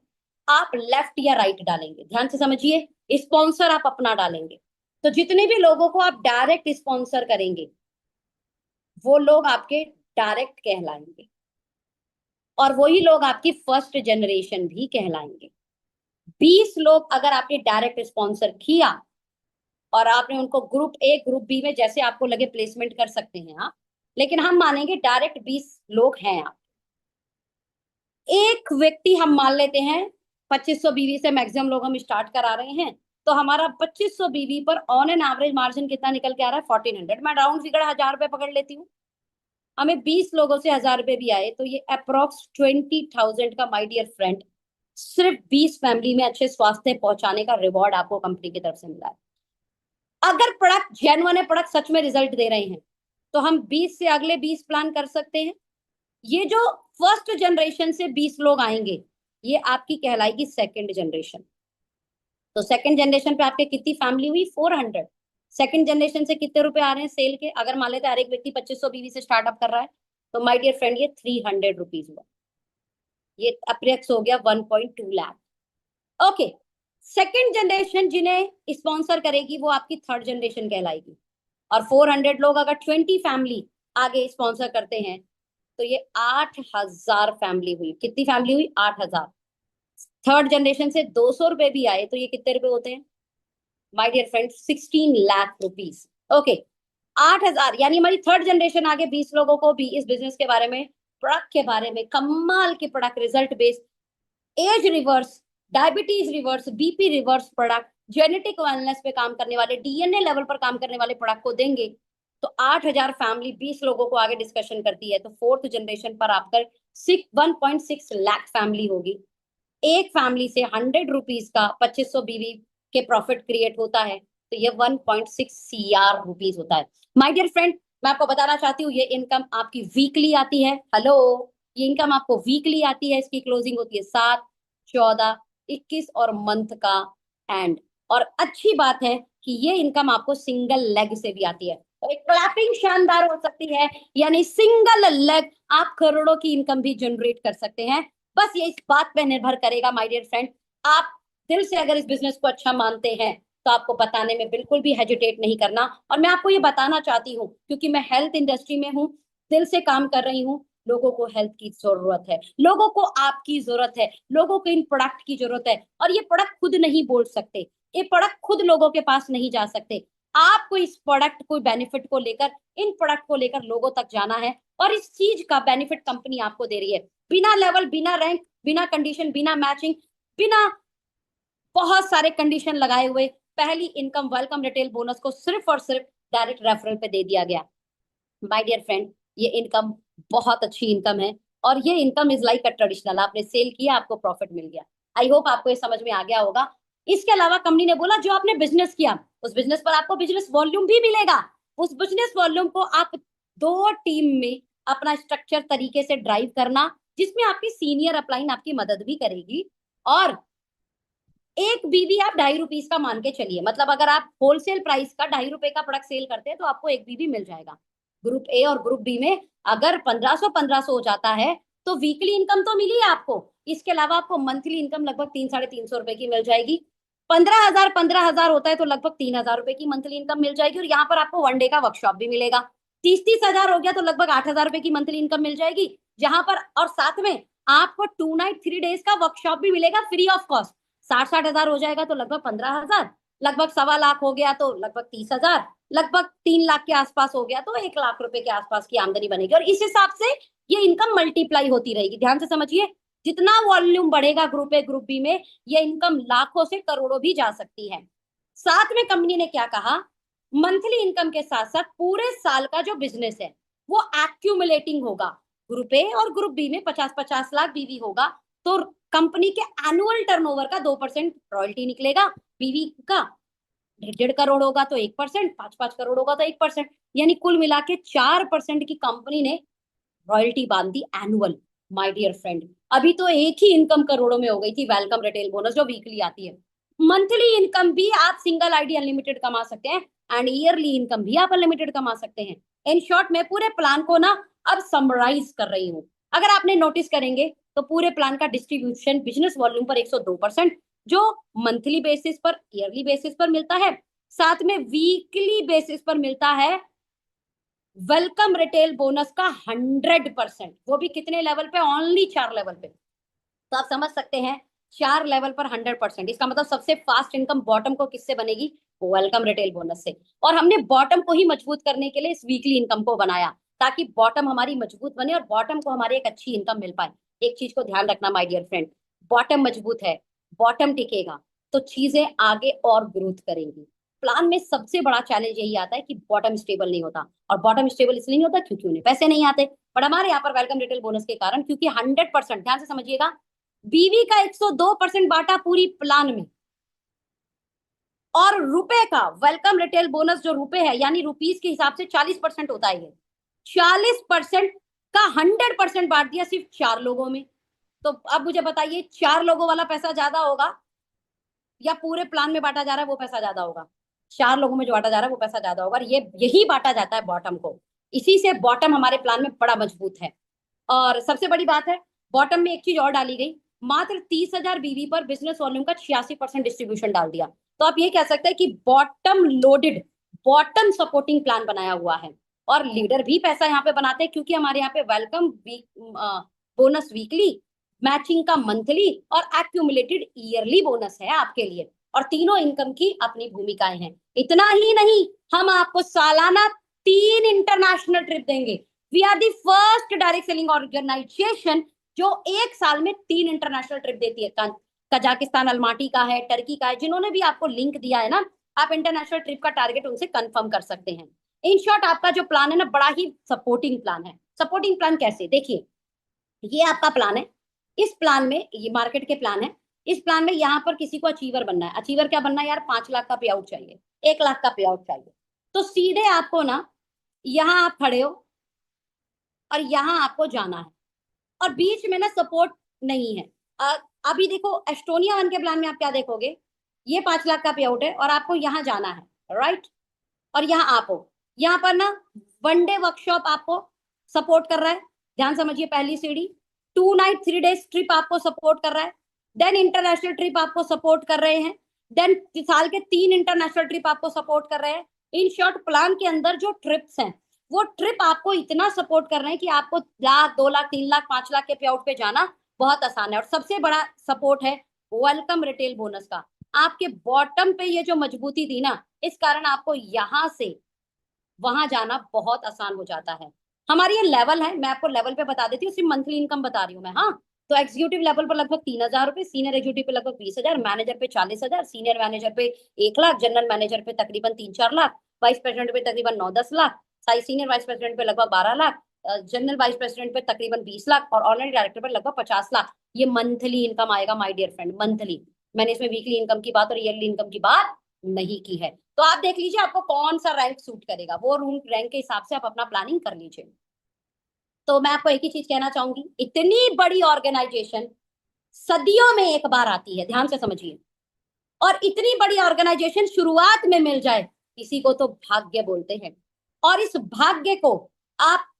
आप लेफ्ट या राइट डालेंगे। ध्यान से समझिए, स्पॉन्सर आप अपना डालेंगे। तो जितने भी लोगों को आप डायरेक्ट स्पॉन्सर करेंगे वो लोग आपके डायरेक्ट कहलाएंगे, और वही लोग आपकी फर्स्ट जनरेशन भी कहलाएंगे। 20 लोग अगर आपने डायरेक्ट स्पॉन्सर किया और आपने उनको ग्रुप ए ग्रुप बी में जैसे आपको लगे प्लेसमेंट कर सकते हैं आप, लेकिन हम मानेंगे डायरेक्ट 20 लोग हैं आप। एक व्यक्ति हम मान लेते हैं 2500 बीवी से मैक्सिमम लोग हम स्टार्ट करा रहे हैं, तो हमारा 2500 बीवी पर ऑन एन एवरेज मार्जिन कितना निकल के आ रहा है? 1,400। मैं राउंड फिगर 1,000 रुपए पकड़ लेती हूँ। हमें 20 लोगों से 1,000 रुपए भी आए तो ये अप्रोक्स 20,000 का, माय डियर फ्रेंड, सिर्फ 20 फैमिली में अच्छे स्वास्थ्य पहुंचाने का रिवॉर्ड आपको कंपनी की तरफ से मिला है। अगर प्रोडक्ट जेन्युइन है, प्रोडक्ट सच में रिजल्ट दे रहे हैं, तो हम 20 से अगले 20 प्लान कर सकते हैं। ये जो फर्स्ट जनरेशन से 20 लोग आएंगे, ये आपकी कहलाएगी सेकंड जनरेशन। तो सेकंड जनरेशन पे आपके कितनी फैमिली हुई? 400। सेकंड जनरेशन से कितने रुपए आ रहे हैं सेल के? अगर मान लेते हैं हर एक व्यक्ति 2500 बीवी से स्टार्टअप कर रहा है, तो माय डियर फ्रेंड ये 300 रुपीज हुआ। ये अप्रेक्स हो गया 1.2 लाख। ओके, सेकंड जनरेशन जिन्हें स्पॉन्सर करेगी वो आपकी थर्ड जनरेशन कहलाएगी। और 400 लोग अगर 20 फैमिली आगे स्पॉन्सर करते हैं तो ये 8,000 फैमिली हुई। कितनी फैमिली हुई? 8,000। थर्ड जनरेशन से 200 रुपए भी आए तो ये कितने रुपए होते हैं my dear friend? 16 lakh rupees. Okay, 8,000 यानी हमारी थर्ड जनरेशन आगे 20 लोगों को भी इस बिजनेस के बारे में, प्रोडक्ट के बारे में, कमाल के product, result based, age reverse, diabetes reverse, BP reverse product, genetic wellness पे काम करने वाले, डीएनए लेवल पर काम करने वाले प्रोडक्ट को देंगे। तो 8,000 फैमिली 20 लोगों को आगे डिस्कशन करती है, तो फोर्थ जनरेशन पर आपका 1.6 लाख फैमिली होगी। एक फैमिली से 100 रुपीज का 2500 बीवी के प्रॉफिट क्रिएट होता है, तो ये 1.6 CR रुपीज होता है। माय डियर फ्रेंड, मैं आपको बताना चाहती हूँ ये इनकम आपकी वीकली आती है। हेलो, ये इनकम आपको वीकली आती है। इसकी क्लोजिंग होती है 7, 14, 21 और मंथ का एंड। और अच्छी बात है कि ये इनकम आपको सिंगल लेग से भी आती है। तो एक क्लैपिंग शानदार हो सकती है, यानी सिंगल लेग आप करोड़ों की इनकम भी जनरेट कर सकते हैं। बस ये इस बात पे निर्भर करेगा माय डियर फ्रेंड, आप दिल से अगर इस बिजनेस को अच्छा मानते हैं तो आपको बताने में बिल्कुल भी हेजिटेट नहीं करना। और मैं आपको ये बताना चाहती हूँ क्योंकि मैं हेल्थ इंडस्ट्री में हूँ, दिल से काम कर रही हूँ। लोगों को हेल्थ की जरूरत है, लोगों को आपकी जरूरत है, लोगों को इन प्रोडक्ट की जरूरत है। और ये प्रोडक्ट खुद नहीं बोल सकते, ये प्रोडक्ट खुद लोगों के पास नहीं जा सकते। आपको इस प्रोडक्ट को बेनिफिट को लेकर, इन प्रोडक्ट को लेकर लोगों तक जाना है, और इस चीज का बेनिफिट कंपनी आपको दे रही है, बिना लेवल, बिना रैंक, बिना कंडीशन, बिना मैचिंग, बिना बहुत सारे कंडीशन लगाए हुए पहली इनकम वेलकम रिटेल बोनस को सिर्फ और सिर्फ डायरेक्ट रेफरल पे दे दिया गया। माय डियर फ्रेंड, ये इनकम बहुत अच्छी इनकम है, और ये income is like a traditional, आपने सेल किया, आपको प्रॉफिट मिल गया। आई होप आपको ये समझ में आ गया होगा। इसके अलावा कंपनी ने बोला जो आपने बिजनेस किया उस बिजनेस पर आपको बिजनेस वॉल्यूम भी मिलेगा। उस बिजनेस वॉल्यूम को आप दो टीम में अपना स्ट्रक्चर तरीके से ड्राइव करना, जिसमें आपकी सीनियर अपलाइन आपकी मदद भी करेगी। और एक बीवी आप ₹2.5 का मान के चलिए, मतलब अगर आप होलसेल प्राइस का ₹2.5 का प्रोडक्ट सेल करते हैं तो आपको एक बीवी मिल जाएगा। ग्रुप ए और ग्रुप बी में अगर 1500 हो जाता है तो वीकली इनकम तो मिली है आपको, इसके अलावा आपको मंथली इनकम लगभग 300-350 रुपए की मिल जाएगी। 15,000 होता है तो लगभग 3,000 रुपए की मंथली इनकम मिल जाएगी, और यहाँ पर आपको वन डे का वर्कशॉप भी मिलेगा। 30-30 हजार हो गया तो लगभग 8,000 रुपए की मंथली इनकम मिल जाएगी, जहां पर और साथ में आपको 2 नाइट 3 डेज का वर्कशॉप भी मिलेगा फ्री ऑफ कॉस्ट। 60-60 हजार हो जाएगा तो लगभग 15,000, लगभग 1.25 लाख हो गया तो लगभग 30,000, लगभग 3 लाख के आसपास हो गया तो 1 लाख रुपए के आसपास की आमदनी बनेगी, और इस हिसाब से ये इनकम मल्टीप्लाई होती रहेगी। ध्यान से समझिए, जितना वॉल्यूम बढ़ेगा ग्रुप ए ग्रुप बी में, ये इनकम लाखों से करोड़ों भी जा सकती है। साथ में कंपनी ने क्या कहा, मंथली इनकम के साथ साथ पूरे साल का जो बिजनेस है वो एक्यूमुलेटिंग होगा। ग्रुप ए और ग्रुप बी में 50-50 लाख बीवी होगा तो कंपनी के एनुअल टर्नओवर का 2% रॉयल्टी निकलेगा। बीवी का 1.5 करोड़ होगा तो 1%, 5-5 करोड़ होगा तो 1%, यानी कुल मिला के 4% की कंपनी ने रॉयल्टी बांध दी एनुअल। माय डियर फ्रेंड, अभी तो एक ही इनकम करोड़ों में हो गई थी, वेलकम रिटेल बोनस जो वीकली आती है। मंथली इनकम भी आप सिंगल आईडी अनलिमिटेड कमा सकते हैं, एंड ईयरली इनकम भी आप अनलिमिटेड कमा सकते हैं। इन शॉर्ट, मैं पूरे प्लान को ना अब समराइज कर रही हूँ। अगर आपने नोटिस करेंगे तो पूरे प्लान का डिस्ट्रीब्यूशन बिजनेस वॉल्यूम पर 102%, जो मंथली बेसिस पर, ईयरली बेसिस पर मिलता है, साथ में वीकली बेसिस पर मिलता है वेलकम रिटेल बोनस का 100%, वो भी कितने लेवल पे, ओनली 4 लेवल पे। तो आप समझ सकते हैं 4 लेवल पर 100%, इसका मतलब सबसे फास्ट इनकम बॉटम को किससे बनेगी, वेलकम रिटेल बोनस से। और हमने बॉटम को ही मजबूत करने के लिए इस वीकली इनकम को बनाया, ताकि बॉटम हमारी मजबूत बने और बॉटम को हमारी एक अच्छी इनकम मिल पाए। एक चीज को ध्यान रखना माय डियर फ्रेंड, बॉटम मजबूत है, बॉटम टिकेगा तो चीजें आगे और ग्रोथ करेंगी। प्लान में सबसे बड़ा चैलेंज यही आता है कि बॉटम स्टेबल नहीं होता, और बॉटम स्टेबल इसलिए नहीं होता क्योंकि उन्हें पैसे नहीं आते। बट हमारे यहाँ पर वेलकम रिटेल बोनस के कारण, क्योंकि 100%, ध्यान से समझिएगा, बीवी का 102% बांटा पूरी प्लान में, और रुपए का वेलकम रिटेल बोनस जो रुपए है यानी रुपीस के हिसाब से 40% होता है, ये 40% का 100% बांट दिया सिर्फ 4 लोगों में। तो अब मुझे बताइए, 4 लोगों वाला पैसा ज्यादा होगा या पूरे प्लान में बांटा जा रहा है वो पैसा ज्यादा होगा? 4 लोगों में जो बांटा जा रहा है वो पैसा ज्यादा होगा, और ये यही बांटा जाता है बॉटम को। इसी से बॉटम हमारे प्लान में बड़ा मजबूत है। और सबसे बड़ी बात है, बॉटम में एक चीज और डाली गई, मात्र 30,000 बीवी पर बिजनेस वॉल्यूम का 86% डिस्ट्रीब्यूशन डाल दिया। तो आप ये कह सकते हैं कि bottom loaded, bottom supporting plan बनाया हुआ है। और लीडर भी पैसा यहाँ पे बनाते हैं, क्योंकि हमारे यहाँ पे welcome week bonus weekly, matching का मंथली और एक्यूमुलेटेड ईयरली बोनस है आपके लिए, और तीनों इनकम की अपनी भूमिकाएं हैं। इतना ही नहीं, हम आपको सालाना 3 इंटरनेशनल ट्रिप देंगे। We are the first direct selling organization जो एक साल में 3 इंटरनेशनल ट्रिप देती है। कजाकिस्तान अलमाटी का है, टर्की का है, जिन्होंने भी आपको लिंक दिया है ना, आप इंटरनेशनल ट्रिप का टारगेट उनसे कंफर्म कर सकते हैं। इन शॉर्ट, आपका जो प्लान है ना, बड़ा ही सपोर्टिंग प्लान है। सपोर्टिंग प्लान कैसे, देखिए, ये आपका प्लान है। इस प्लान में, ये मार्केट के प्लान है, इस प्लान में यहाँ पर किसी को अचीवर बनना है। अचीवर क्या बनना है यार, 5 लाख का पे आउट चाहिए, 1 लाख का पे आउट चाहिए। तो सीधे आपको ना, यहाँ आप खड़े हो और यहाँ आपको जाना है, और बीच में ना सपोर्ट नहीं है। अभी देखो एस्टोनिया 1 के प्लान में आप क्या देखोगे, ये 5 लाख का पे आउट है और आपको यहाँ जाना है, राइट। और यहाँ आप हो, यहाँ पर ना वन डे वर्कशॉप आपको सपोर्ट कर रहा है। ध्यान समझिए, पहली सीढ़ी 2 नाइट 3 डेज ट्रिप आपको सपोर्ट कर रहा है। देन इंटरनेशनल ट्रिप आपको सपोर्ट कर रहे हैं। देन साल के 3 इंटरनेशनल ट्रिप आपको सपोर्ट कर रहे हैं। इन शॉर्ट, प्लान के अंदर जो ट्रिप्स हैं वो ट्रिप आपको इतना सपोर्ट कर रहे हैं कि आपको 1 लाख 2 लाख 3 लाख 5 लाख के पे आउट पे जाना बहुत आसान है। और सबसे बड़ा सपोर्ट है वेलकम रिटेल बोनस का। आपके बॉटम पे ये जो मजबूती थी ना, इस कारण आपको यहां से वहां जाना बहुत आसान हो जाता है। हमारी ये लेवल है, मैं आपको लेवल पे बता देती हूँ, सिर्फ मंथली इनकम बता रही हूँ मैं। हाँ, तो एग्जीक्यूटिव लेवल पर लगभग 3,000 रुपए, सीनियर एग्जीक्यूटिव पे लगभग 20,000, मैनेजर पे 40,000, सीनियर मैनेजर पे 1 लाख, जनरल मैनेजर पे तकरीबन 3-4 लाख, वाइस प्रेसिडेंट पे तकरीबन 9-10 लाख, सीनियर वाइस प्रेसिडेंट पे लगभग 12 लाख, जनरल वाइस प्रेसिडेंट पे तकरीबन 20 लाख और ऑनरेरी डायरेक्टर पे लगभग 50 लाख। ये मंथली इनकम आएगा माय डियर फ्रेंड, मंथली। मैंने इसमें वीकली इनकम की बात और ईयरली इनकम की बात नहीं की है। तो आप देख लीजिए आपको कौन सा रैंक सूट करेगा, वो रूम रैंक के हिसाब से आप अपना प्लानिंग कर लीजिए। तो मैं आपको एक ही चीज कहना चाहूंगी, इतनी बड़ी ऑर्गेनाइजेशन सदियों में एक बार आती है, ध्यान से समझिए। और इतनी बड़ी ऑर्गेनाइजेशन शुरुआत में मिल जाए, इसी को तो भाग्य बोलते हैं। और इस भाग्य को आप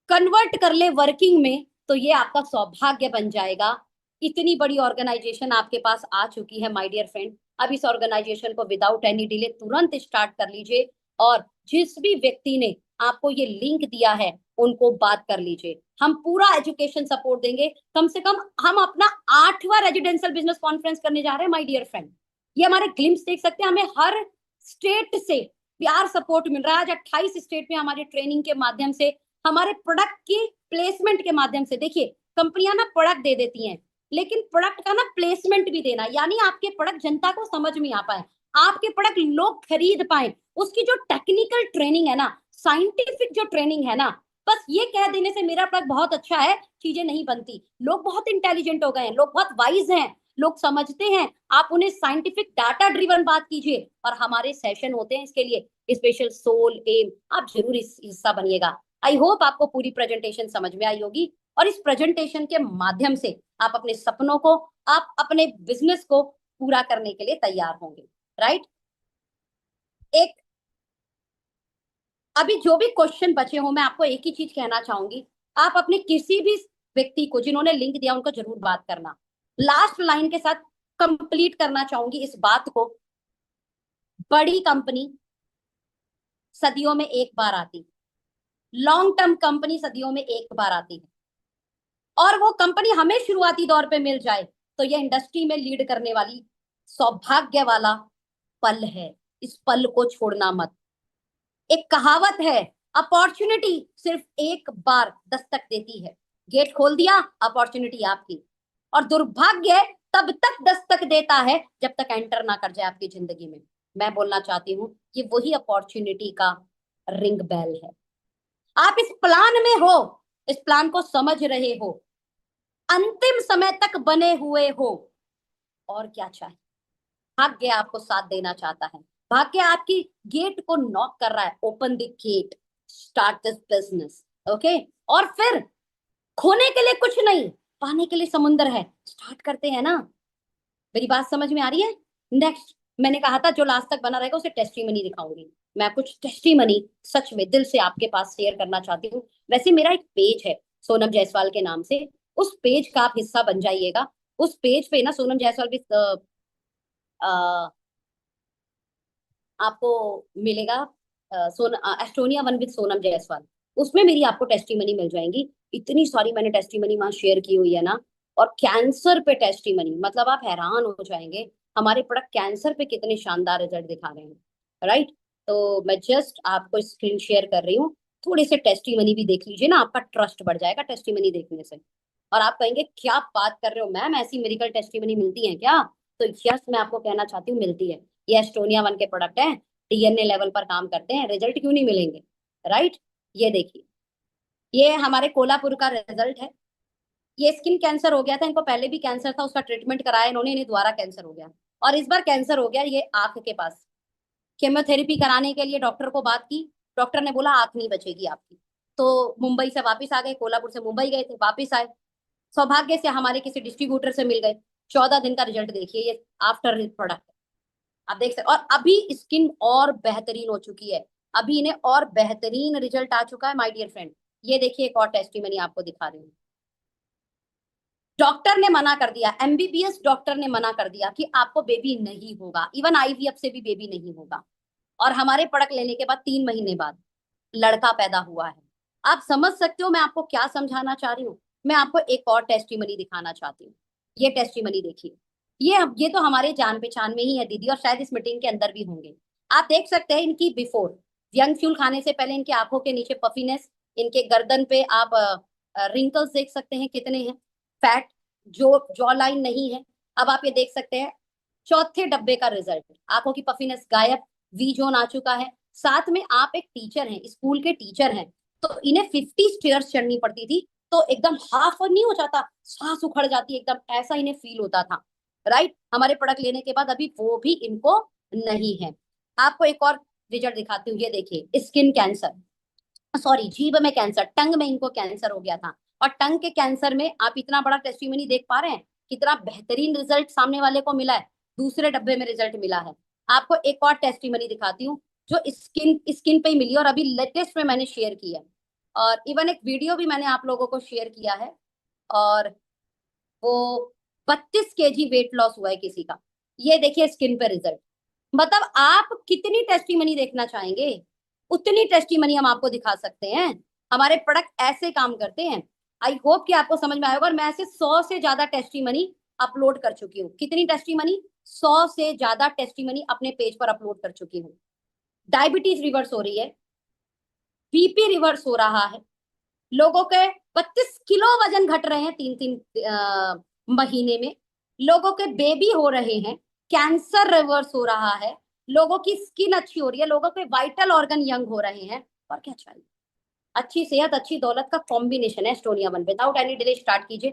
कन्वर्ट कर ले वर्किंग में, तो ये आपका सौभाग्य बन जाएगा। इतनी बड़ी ऑर्गेनाइजेशन आपके पास आ चुकी है माय डियर फ्रेंड। अब इस ऑर्गेनाइजेशन को विदाउट एनी डिले तुरंत स्टार्ट कर लीजिए। और जिस भी व्यक्ति ने आपको ये लिंक दिया है उनको बात कर लीजिए, हम पूरा एजुकेशन सपोर्ट देंगे। कम से कम हम अपना 8वां रेजिडेंशियल बिजनेस कॉन्फ्रेंस करने जा रहे हैं माय डियर फ्रेंड। ये हमारे ग्लिम्स देख सकते हैं, हमें हर स्टेट से प्यार सपोर्ट मिल रहा है। आज 28 स्टेट में हमारी ट्रेनिंग के माध्यम से, हमारे प्रोडक्ट की प्लेसमेंट के माध्यम से। देखिए, कंपनियां ना प्रोडक्ट दे देती हैं, लेकिन प्रोडक्ट का ना प्लेसमेंट भी देना, यानी आपके प्रोडक्ट जनता को समझ में आ पाए, आपके प्रोडक्ट लोग खरीद पाए, उसकी जो टेक्निकल ट्रेनिंग है ना, साइंटिफिक जो ट्रेनिंग है ना, बस ये कह देने से मेरा प्रोडक्ट बहुत अच्छा है चीजें नहीं बनती। लोग बहुत इंटेलिजेंट हो गए हैं, लोग बहुत वाइज हैं, लोग समझते हैं। आप उन्हें साइंटिफिक डाटा ड्रिवन बात कीजिए, और हमारे सेशन होते हैं इसके लिए स्पेशल, सोल एम, आप जरूर इस हिस्सा बनिएगा। आई होप आपको पूरी प्रेजेंटेशन समझ में आई होगी, और इस प्रेजेंटेशन के माध्यम से आप अपने सपनों को, आप अपने बिजनेस को पूरा करने के लिए तैयार होंगे, राइट। एक अभी जो भी क्वेश्चन बचे हो, मैं आपको एक ही चीज कहना चाहूंगी, आप अपने किसी भी व्यक्ति को जिन्होंने लिंक दिया उनको जरूर बात करना। लास्ट लाइन के साथ कंप्लीट करना चाहूंगी इस बात को, बड़ी कंपनी सदियों में एक बार आती, लॉन्ग टर्म कंपनी सदियों में एक बार आती है, और वो कंपनी हमें शुरुआती दौर पे मिल जाए तो ये इंडस्ट्री में लीड करने वाली सौभाग्य वाला पल है। इस पल को छोड़ना मत। एक कहावत है, अपॉर्चुनिटी सिर्फ एक बार दस्तक देती है। गेट खोल दिया, अपॉर्चुनिटी आपकी। और दुर्भाग्य तब तक दस्तक देता है जब तक एंटर ना कर जाए आपकी जिंदगी में। मैं बोलना चाहती हूँ कि वही अपॉर्चुनिटी का रिंग बेल है। आप इस प्लान में हो, इस प्लान को समझ रहे हो, अंतिम समय तक बने हुए हो, और क्या चाहिए। भाग्य आपको साथ देना चाहता है, भाग्य आपकी गेट को नॉक कर रहा है, open the gate, start this business, okay. और फिर खोने के लिए कुछ नहीं, पाने के लिए समुंदर है, स्टार्ट करते हैं ना। मेरी बात समझ में आ रही है। नेक्स्ट, मैंने कहा था जो लास्ट तक बना रहेगा उसे टेस्टिमनी दिखाऊंगी। मैं कुछ टेस्टिमनी सच में दिल से आपके पास शेयर करना चाहती हूँ। वैसे मेरा एक पेज है सोनम जायसवाल के नाम से, उस पेज का आप हिस्सा बन जाइएगा। उस पेज पे ना सोनम जायसवाल भी आपको मिलेगा, Estonia one with Sonam Jaiswal, उसमें मेरी आपको टेस्टिमनी मिल जाएंगी। इतनी सारी मैंने टेस्टिमनी वहां शेयर की हुई है ना। और कैंसर पे टेस्टिमनी, मतलब आप हैरान हो जाएंगे हमारे प्रोडक्ट कैंसर पे कितने शानदार रिजल्ट दिखा रहे हैं, राइट। तो मैं जस्ट आपको स्क्रीन शेयर कर रही हूँ, थोड़े से टेस्टिमनी भी देख लीजिए ना, आपका ट्रस्ट बढ़ जाएगा टेस्टिमनी देखने से। और आप कहेंगे क्या बात कर रहे हो मैम, ऐसी मेडिकल टेस्टिमनी मिलती है क्या। तो यस, मैं आपको कहना चाहती हूँ मिलती है। ये एस्टोनिया वन के प्रोडक्ट हैं, डीएनए लेवल पर काम करते हैं, रिजल्ट क्यों नहीं मिलेंगे, राइट। ये देखिए, ये हमारे कोल्हापुर का रिजल्ट है। ये स्किन कैंसर हो गया था इनको, पहले भी कैंसर था, उसका ट्रीटमेंट कराया इन्होंने, इन्हें दोबारा कैंसर हो गया, और इस बार कैंसर हो गया ये आंख के पास। केमोथेरेपी कराने के लिए डॉक्टर को बात की, डॉक्टर ने बोला आंख नहीं बचेगी आपकी। तो मुंबई से वापस आ गए, कोल्हापुर से मुंबई गए थे, वापस आए, सौभाग्य से हमारे किसी डिस्ट्रीब्यूटर से मिल गए। 14 दिन का रिजल्ट देखिए, ये आफ्टर प्रोडक्ट आप देख सकते। और अभी स्किन और बेहतरीन हो चुकी है, अभी इन्हें और बेहतरीन रिजल्ट आ चुका है माय डियर फ्रेंड। ये देखिए एक और टेस्टिमनी आपको दिखा रही हूँ। डॉक्टर ने मना कर दिया, एमबीबीएस डॉक्टर ने मना कर दिया कि आपको बेबी नहीं होगा, इवन आईवीएफ से भी बेबी नहीं होगा। और हमारे प्रोडक्ट लेने के बाद 3 महीने बाद लड़का पैदा हुआ है। आप समझ सकते हो मैं आपको क्या समझाना चाह रही हूँ। मैं आपको एक और टेस्टिमनी दिखाना चाहती हूँ, ये टेस्टिमनी देखिए। ये तो हमारे जान पहचान में ही है दीदी, और शायद इस मीटिंग के अंदर भी होंगे। आप देख सकते हैं इनकी बिफोर, यंग फ्यूल खाने से पहले इनकी आंखों के नीचे पफीनेस, इनके गर्दन पे आप रिंकल्स देख सकते हैं कितने हैं, फैट, जो जॉ लाइन नहीं है। अब आप ये देख सकते हैं चौथे डब्बे का रिजल्ट, आंखों की पफीनेस गायब, वी जोन आ चुका है। साथ में आप एक टीचर हैं, स्कूल के टीचर हैं, तो इन्हें 50 स्टेयर्स चढ़नी पड़ती थी, तो एकदम हाफ नहीं हो जाता, सांस उखड़ जाती है एकदम, ऐसा इन्हें फील होता था। राइट, हमारे प्रोडक्ट लेने के बाद अभी वो भी इनको नहीं है। आपको एक और रिजल्ट दिखाती हूँ, ये देखिए, स्किन कैंसर, सॉरी जीभ में कैंसर, टंग में इनको कैंसर हो गया था। और टंग के कैंसर में आप इतना बड़ा टेस्टिमनी देख पा रहे हैं, कितना बेहतरीन रिजल्ट सामने वाले को मिला है, दूसरे डब्बे में रिजल्ट मिला है। आपको एक और टेस्टिमनी दिखाती हूँ जो स्किन स्किन पे ही मिली, और अभी लेटेस्ट में मैंने शेयर की है, और इवन एक वीडियो भी मैंने आप लोगों को शेयर किया है। और वो 32 kg वेट लॉस हुआ है किसी का, ये देखिए स्किन पे रिजल्ट। मतलब आप कितनी टेस्टिमनी देखना चाहेंगे, उतनी टेस्टिमनी हम आपको दिखा सकते हैं। हमारे प्रोडक्ट ऐसे काम करते हैं। आई होप कि आपको समझ में आएगा, और मैं ऐसे 100 से ज्यादा टेस्टिमनी अपलोड कर चुकी हूँ। कितनी टेस्टिमनी? 100 से ज्यादा टेस्टिमनी अपने पेज पर अपलोड कर चुकी हूँ। डायबिटीज रिवर्स हो रही है, बीपी रिवर्स हो रहा है, लोगों के 32 किलो वजन घट रहे हैं 3-3 महीने में, लोगों के बेबी हो रहे हैं, कैंसर रिवर्स हो रहा है, लोगों की स्किन अच्छी हो रही है, लोगों के वाइटल ऑर्गन यंग हो रहे हैं। और क्या चाहिए? अच्छी सेहत अच्छी दौलत का कॉम्बिनेशन है Estonia one. Without any delay start कीजिए,